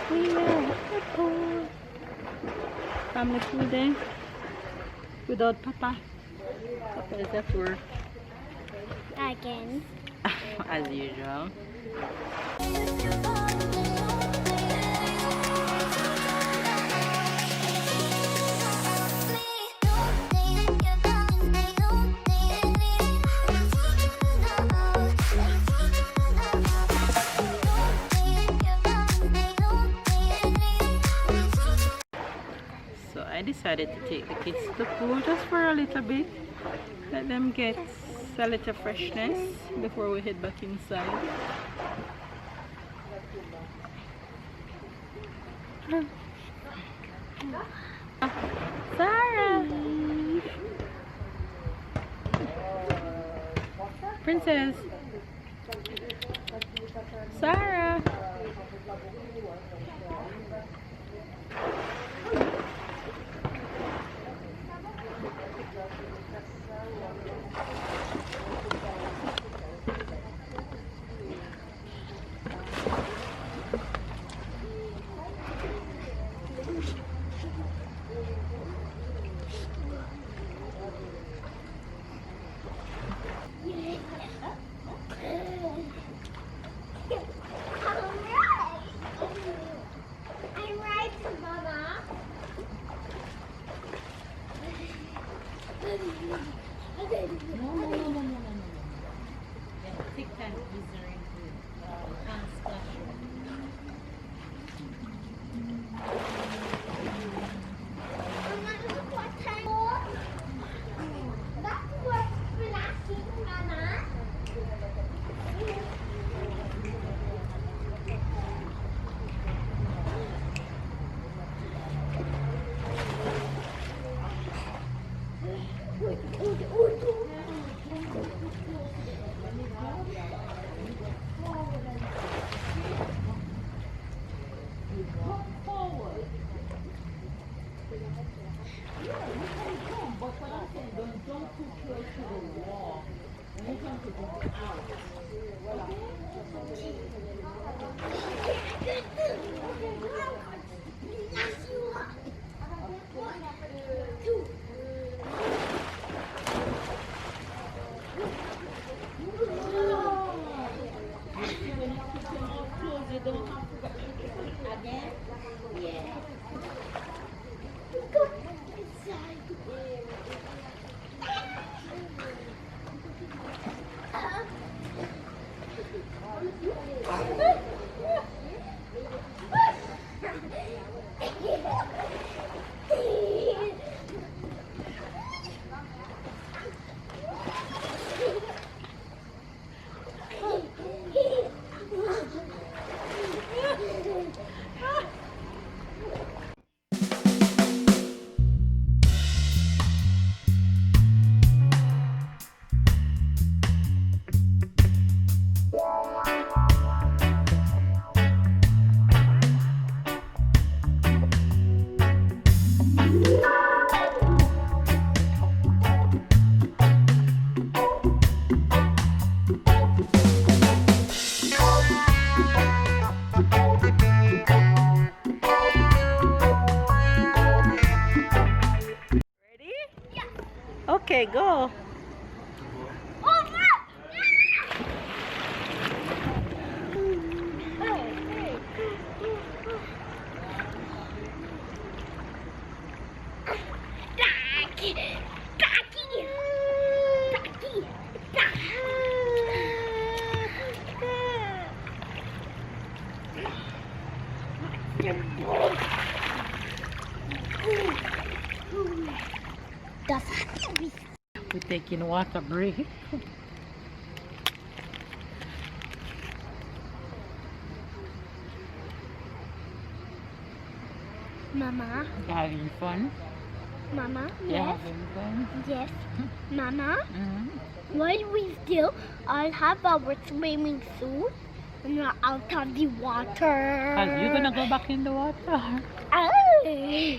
We are at the pool. Family pool day. Without Papa. Papa is at work. Again. As usual. So I decided to take the kids to the pool just for a little bit. Let them get a little freshness before we head back inside. Sarah! Princess! Sarah! Okay, go. We're taking water break. Mama. Having fun? Mama. Yeah, Yes. having fun. Yes. Mama. Mm-hmm. What we do? I'll have our swimming suit and we're out of the water. Are you gonna go back in the water? Oh.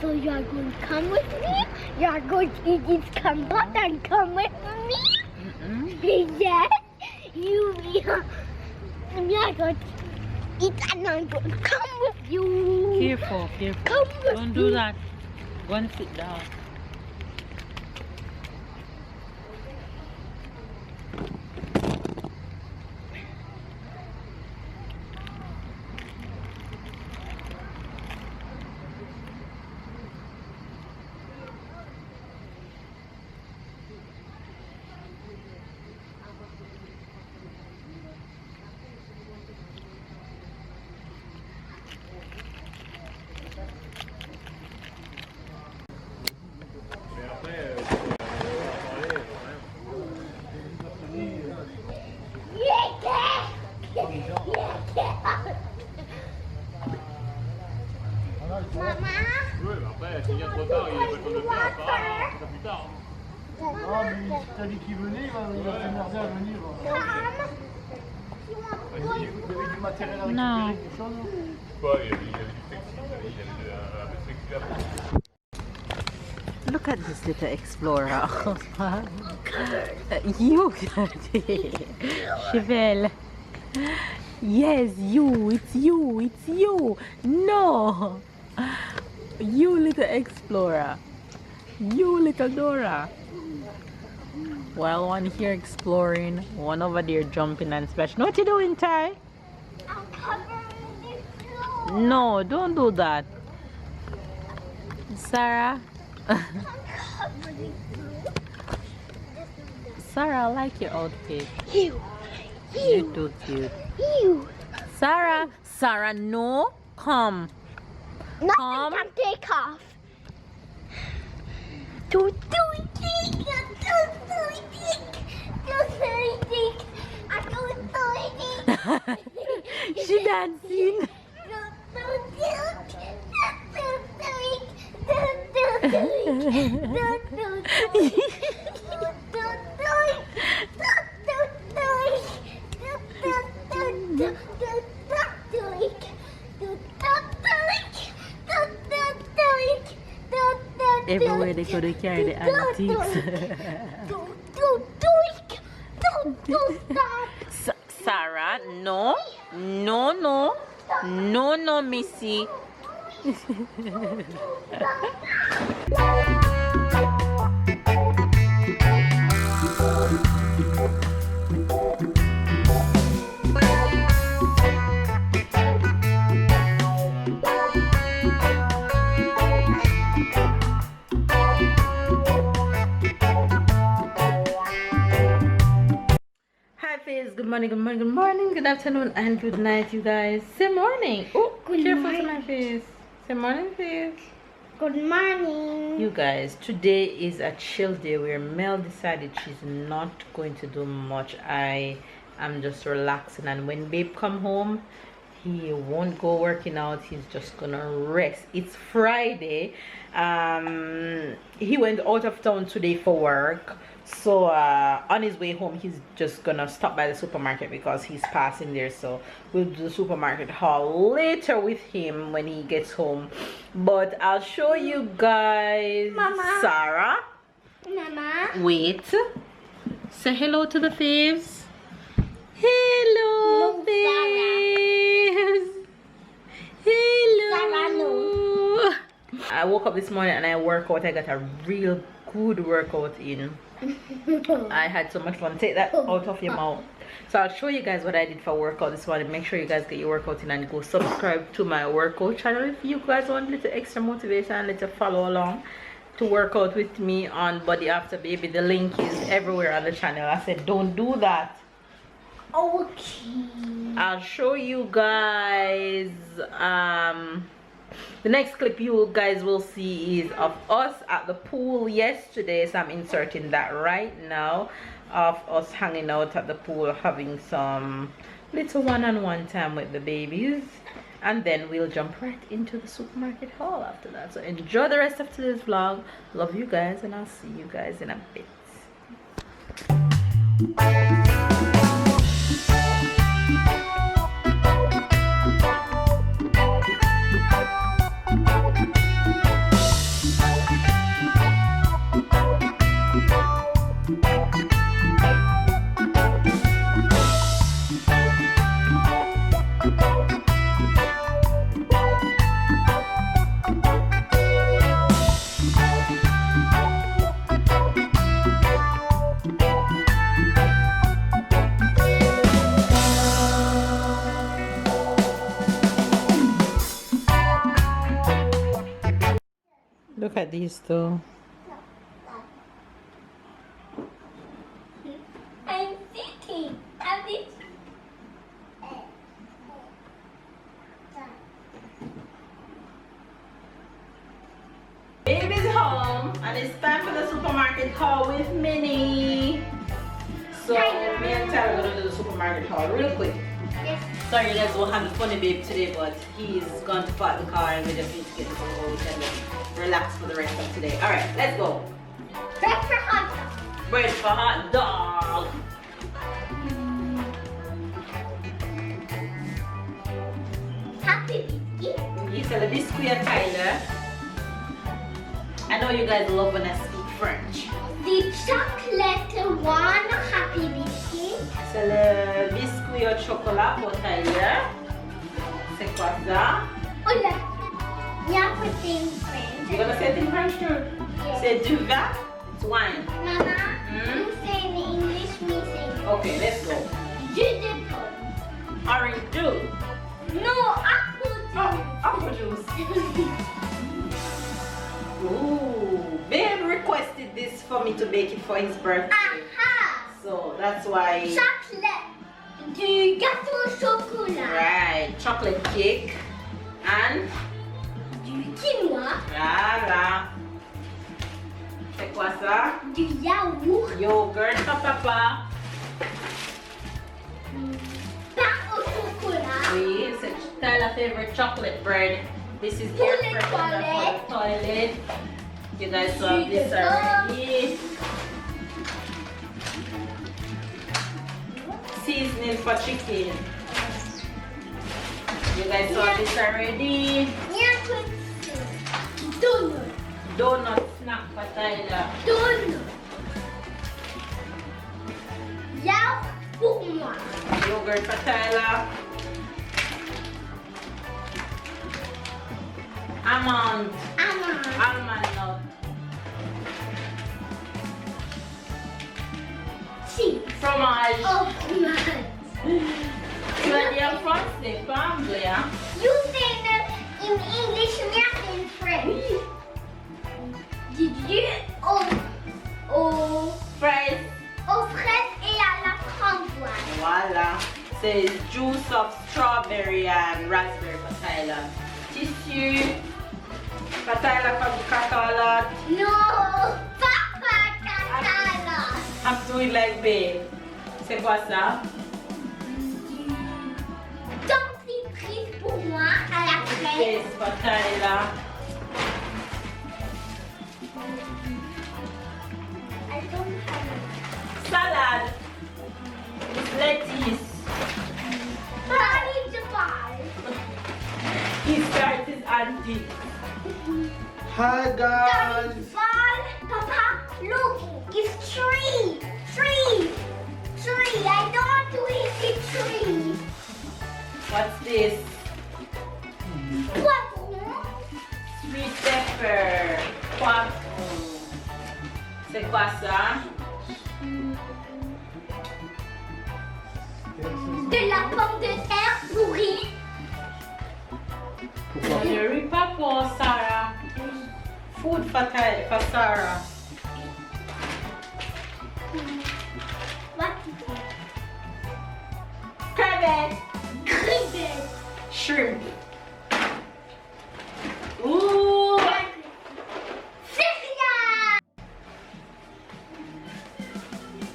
So you are going to come with me? You are going to eat come back and come with me? Mm-mm. Yes. You are going to eat and I'm going to come with you. Careful, careful. Come with Don't me. do that. Go and sit down. Maman, Ouais, mais après, s'il y a trop tard, il est pas de le faire, ça plus tard. Ah, mais si t'as dit qu'il venait, il va s'énerver à venir. Il y avait du matériel à Non. récupérer, quelque chose. Quoi, il y avait du flexible, il avait un peu de flexible. Look at this little explorer. You got it. Chevelle. Yes, you. It's you. It's you. No. You little explorer. You little Dora. While one here exploring, one over there jumping and splashing. What you doing, Ty? I'm covering this floor. No, don't do that. Sarah. I'm covering Sarah, I like your outfit. you. You're too cute. You. Sarah, Sarah, no, come. Nothing Come. can take off. Do it. She dancing. Everywhere they go, they carry the antiques. Sarah, no, no, no, no, no, Missy. Hi, Faith. Good morning, good morning, good morning, good afternoon, and good night, you guys. Say morning. Oh, Good careful to morning. my face. Say morning, Faith. Good morning. You guys, today is a chill day where Mel decided she's not going to do much. I am just relaxing, and when babe come home, he won't go working out. He's just gonna rest. It's Friday. He went out of town today for work, so on his way home he's just gonna stop by the supermarket because he's passing there. So we'll do the supermarket haul later with him when he gets home, but I'll show you guys. Mama. Sarah, Mama. wait, say hello to the faves. Hello, No, faves. Hello. Sarah, no. I woke up this morning and I work out. I got a real good workout in. I had so much fun. Take that out of your mouth. So I'll show you guys what I did for workout this morning. Make sure you guys get your workout in and go subscribe to my workout channel if you guys want a little extra motivation and little follow along to work out with me on Body After Baby. The link is everywhere on the channel. I said don't do that. Okay. I'll show you guys the next clip you guys will see is of us at the pool yesterday, so I'm inserting that right now, of us hanging out at the pool having some little one-on-one time with the babies, and then we'll jump right into the supermarket haul after that. So enjoy the rest of today's vlog. Love you guys, and I'll see you guys in a bit. Look at these two. I'm sitting. I'm sitting. Baby's home and it's time for the supermarket haul with Minnie. So me and Tyler are gonna do the supermarket haul real quick. Yes. Sorry you guys will have a funny babe today, but he's gone to park the car and we just need to get this over with and then relax for the rest of today. Alright, let's go. Bread for hot dog. Bread for hot dog. Happy biscuit. You sell a biscuit, Tyler. I know you guys love when I speak French. The chocolate one happy biscuit. C'est le biscuit au chocolat pour Tyler. C'est quoi ça? Oh là. Yeah, put in French. You're gonna say it in French too? Yes. C'est du vin? It's wine. Mama, Hmm? you say in English, me say in Okay, let's go. Jus de pomme. Orange juice. No, apple Oh, apple juice. Ooh, babe requested this for me to bake it for his birthday. Aha! So that's why. Chocolate. Du gâteau au chocolat. Right, chocolate cake and Du quinoa. voilà. C'est quoi ça? Du yaourt. Yogurt for papa. Pain au chocolat. Oui, c'est Tyler's favorite chocolate bread. This is Pour air les freshener for the toilet. You guys saw Jus de this already. Seasoning for chicken. You guys saw Yeah. this already. Bien petit. Donut. Donut snack for Tyler. Donut. Yaourt pour moi. Yogurt for Tyler. Almond Almond. nut. Cheese. Fromage. Oh, fromage. Tu vas dire en français, pas anglais, hein? You say that in English, me in French. Did you? Fraise. Aux fraises et à la framboise. Voilà. C'est juice of strawberry and raspberry for Tyler. Tissue. For Tyler from Coca-Cola. No, papa cacala. I'm doing like babe. C'est quoi ça? Dentifrice pour moi à la fraise. Yes, for Tyler. I don't have Salad. With lettuce. vegetable. He starts his auntie. Hi guys. Vegetable. Papa, look, it's tree. Tree. Tree. I don't want to eat the tree. What's this? Poivron. Sweet pepper. Poivron. C'est quoi ça? De la pomme de terre pourrie. You rip up for Sarah. Food for Sarah. What is it? Crevette. Crevette. Shrimp. Ooh. Céréales.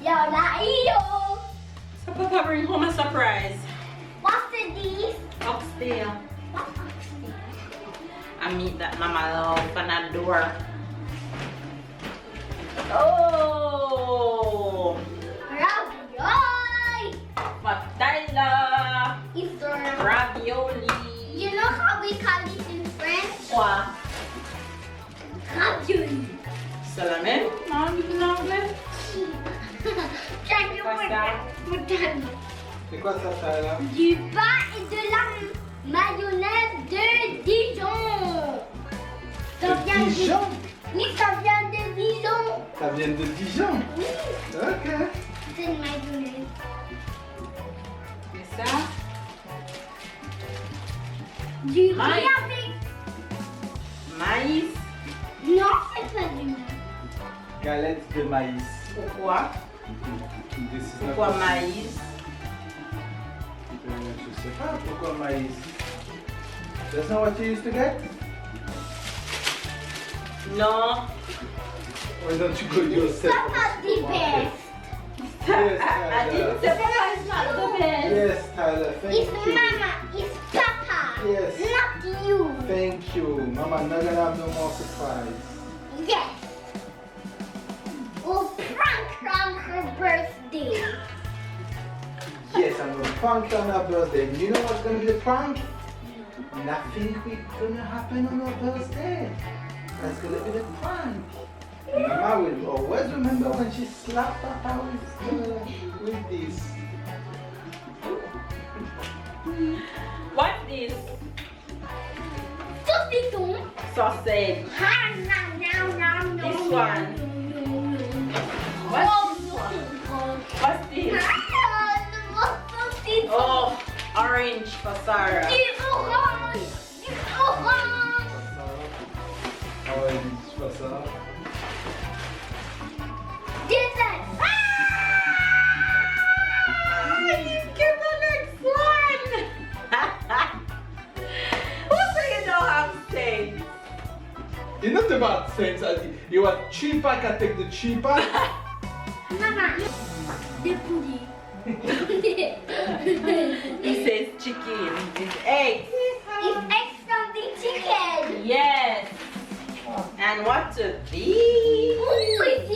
Yola yo. So Papa bring home a surprise. What's this? Oxtail. What's this? I meet that Mama love and adore. Oh. Ravioli. For Tyler. It's a Ravioli. You know how we call it in French? Quoi? Ravioli. C'est la même? Non, du en anglais? Can you What's put that? that? C'est quoi ça, Tyler? Du pain et de la mayonnaise de Dijon. Ça vient Dijon? Oui, ça vient de Dijon. Ça vient de Dijon? Oui, Ok. c'est une mayonnaise. Et ça? Du riz Maïs. avec... Maïs. Non, pas du même. Galette de maïs. Pourquoi? This is Pourquoi not maïs? Je sais pas pourquoi maïs. That's not what you used to get? No. Why don't you go yourself? Papa's the best. Yes, I didn't say Papa is not the best. Yes, Tyler, thank It's you. Mama. It's Papa. Yes. Not you. Thank you. Mama, not gonna have no more surprise. Yes. We'll prank on her birthday. Yes, I'm gonna prank on her birthday. You know what's gonna be the prank? Nothing gonna happen on her birthday. That's gonna be the prank. Mama will always remember when she slapped Papa with this. What's this? Saucisson. Sausage. Ha, nom, nom, nom, nom, This nom, one. nom, nom, nom. What's Oh, this one? oh, What's this? oh. Oh, orange for Sarah. Du orange. Du orange. Orange, what's up? Dessert. You get the next one. Who say you don't have stains? You're not about cents. You want cheaper, I can take the cheaper. Mama. Des poulies. He says chicken. It's eggs. It's eggs from the chicken. Yes. And what to be? Ooh, if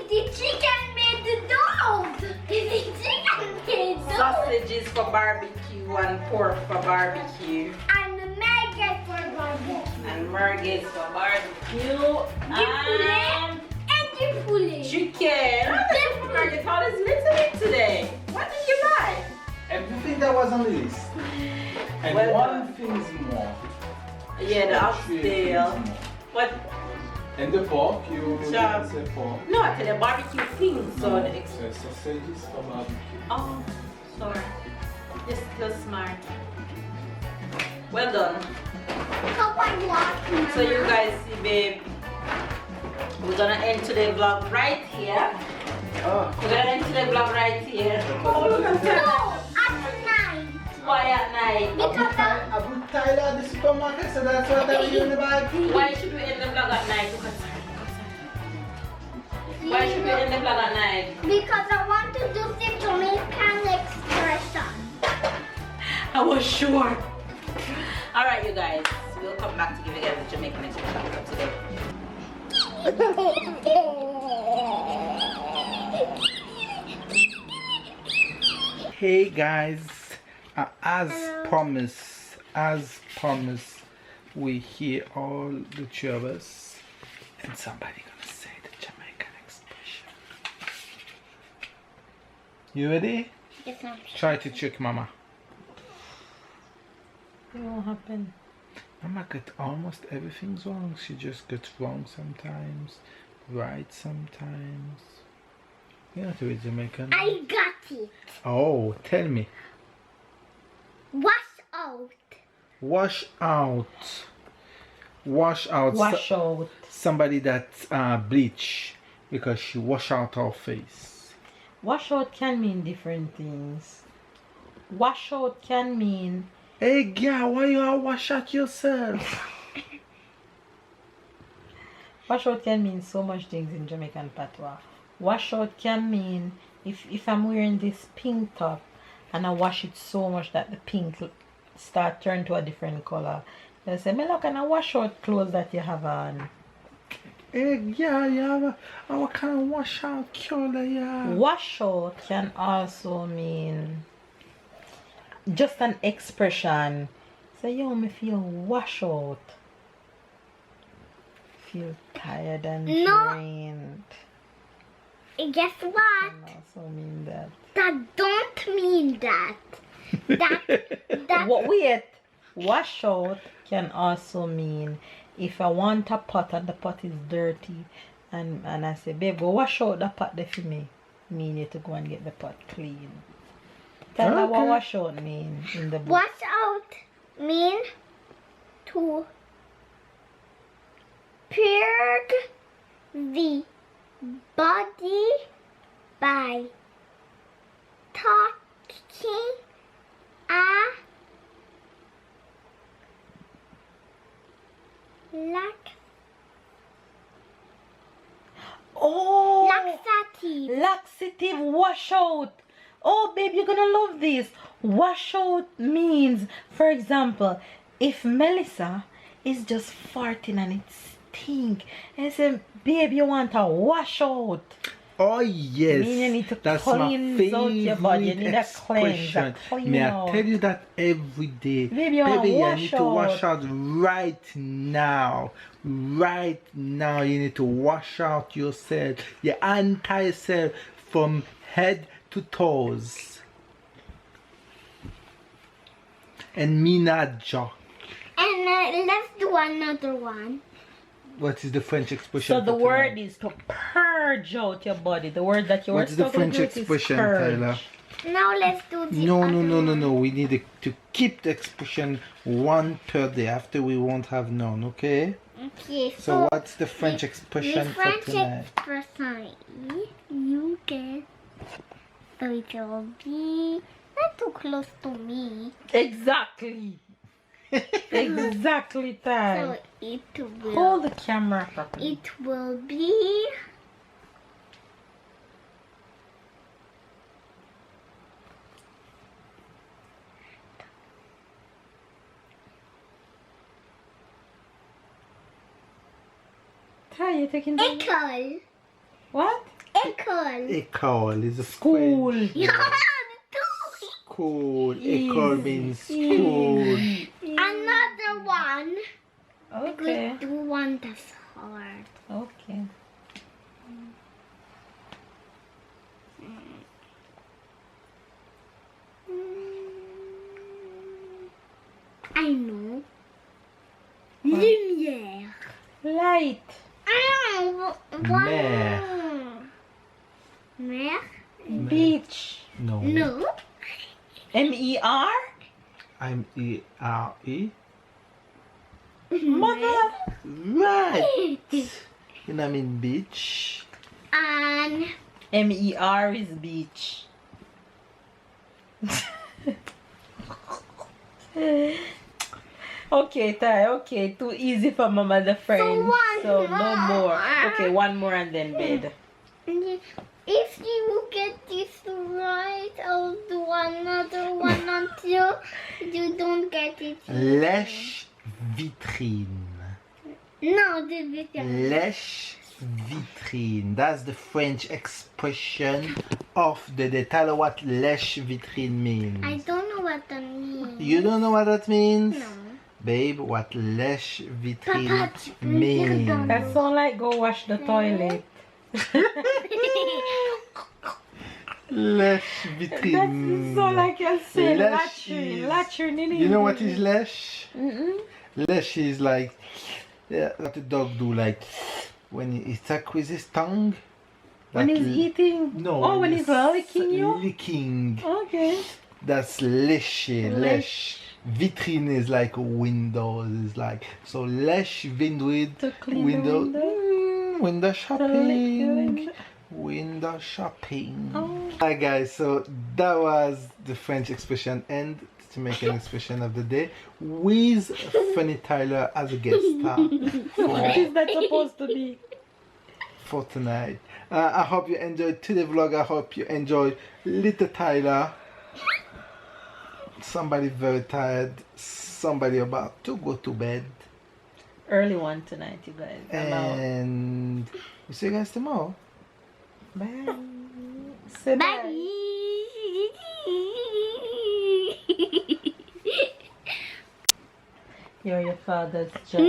the chicken made the dogs. If the chicken made dogs. Sausages for barbecue and pork for barbecue. And the maggot for barbecue. And merguez for barbecue. And And the poulet. chicken. Merguez, how is little today? What did you buy? Everything that was on the list. And Well one thing is more. Yeah, the Three things oxtail. more. What? And the pork, you Chop. didn't say pork. No, I said the barbecue thing. So the So sausages for barbecue. oh, sorry. Just smart. Well done. So you guys see, babe, we're gonna end today's vlog right here. Ah, We're gonna end today's vlog right here. Oh, look at No, that. at night. Why at night? I put Tyler at the supermarket, so that's what I was in the bag. Why should we end the vlog at night? Look at that. Why should we end the vlog at night? Because I want to do the Jamaican expression. I was sure. Alright, you guys. We'll come back to give you guys the Jamaican expression for today. Hey guys, as promised, we hear all the two of us, and somebody gonna say the Jamaican expression. You ready? Yes, I'm Try to trick Mama. It won't happen. Mama got almost everything's wrong. She just gets wrong sometimes, right sometimes. You're not a Jamaican. I got it. Oh, tell me. Wash out. Wash out. Wash out. Wash out. Somebody that bleach because she wash out her face. Wash out can mean different things. Wash out can mean Hey girl, why you all wash out yourself? wash out can mean so much things in Jamaican patois. Wash out can mean if I'm wearing this pink top and I wash it so much that the pink start turn to a different color. They say, me look, and I wash out clothes that you have on. Hey girl, you have a what kind of wash out color you have? Wash out can also mean just an expression. Say, yo, me feel wash out. Feel tired and No. drained. And guess what? Can also mean that. That don't mean that. That Wait, wash out can also mean if I want a pot and the pot is dirty and I say, babe, go wash out the pot there for me. Mean you to go and get the pot clean. Tell me what Okay. wash out mean in the book. wash out mean to prepared the body by touching a Oh, laxative. laxative washout. Oh, babe, you're gonna love this. Washout means, for example, if Melissa is just farting and it stink, and I say, babe, you want a washout. Oh yes, Mean you need to that's my cleanse out your body. You need a cleanse, expression. a clean May I out. tell you that every day, Baby, you want baby, I wash need to wash out. out right now. Right now, you need to wash out yourself, your entire self, from head to toes. And me not joke. And let's do another one. What is the French expression? So the for word tonight? is to purge out your body. The word that you were What's the struggling French with is expression, purge. Tyler? Now let's do the No, other no, no, no, one. no. We need to keep the expression one per day. After we won't have none, okay? Okay, So what's the French expression the for French tonight? expression you get. So it will be not too close to me. Exactly. Exactly, Ty. So it will. Hold the camera properly. It will be. Ty, you're taking the... École. What? École. École is a School. French. Yeah. School. Easy. École means school. Another one. Okay. We do one that's hard. Okay. I know. Lumière. Light. Ah, Mer. Mer? Beach. No. No. M-E-R? I'm E-R-E. Mother. Right. You know I mean beach. And M-E-R is beach. Okay, Ty, okay. Too easy for Mama the friend. one So no more. more. Okay, one more and then bed. if you get this right, I'll do another one until you don't get it. Lèche vitrine. No, the video. Lèche vitrine. That's the French expression of the day. Tell her what lèche vitrine means. I don't know what that means. You don't know what that means? No. Babe, what lèche vitrine Papa, means? That sound like go wash the toilet. Lèche That vitrine. sound like you say Lèche latrine. is- Latrine in You know what is lèche? Mm-mm. Lèche is like, yeah, what the dog do, like when he suck with his tongue. When That he's l- eating? No, Oh, when he's licking you? Licking. Okay. That's lécher. Lèche. Lèche. Vitrine is like windows. Is like so lèche window. To clean Window. the window. Window To lick the shopping. window. Window shopping. Oh. Hi guys, so that was the French expression, and to make an expression of the day with Funny Tyler as a guest star What is that supposed to be? for tonight. I hope you enjoyed today's vlog. I hope you enjoyed little Tyler. Somebody very tired, somebody about to go to bed, Early one tonight, you guys. I'm out. and we'll see you guys tomorrow. Bye. Say bye. Bye. You're your father's child.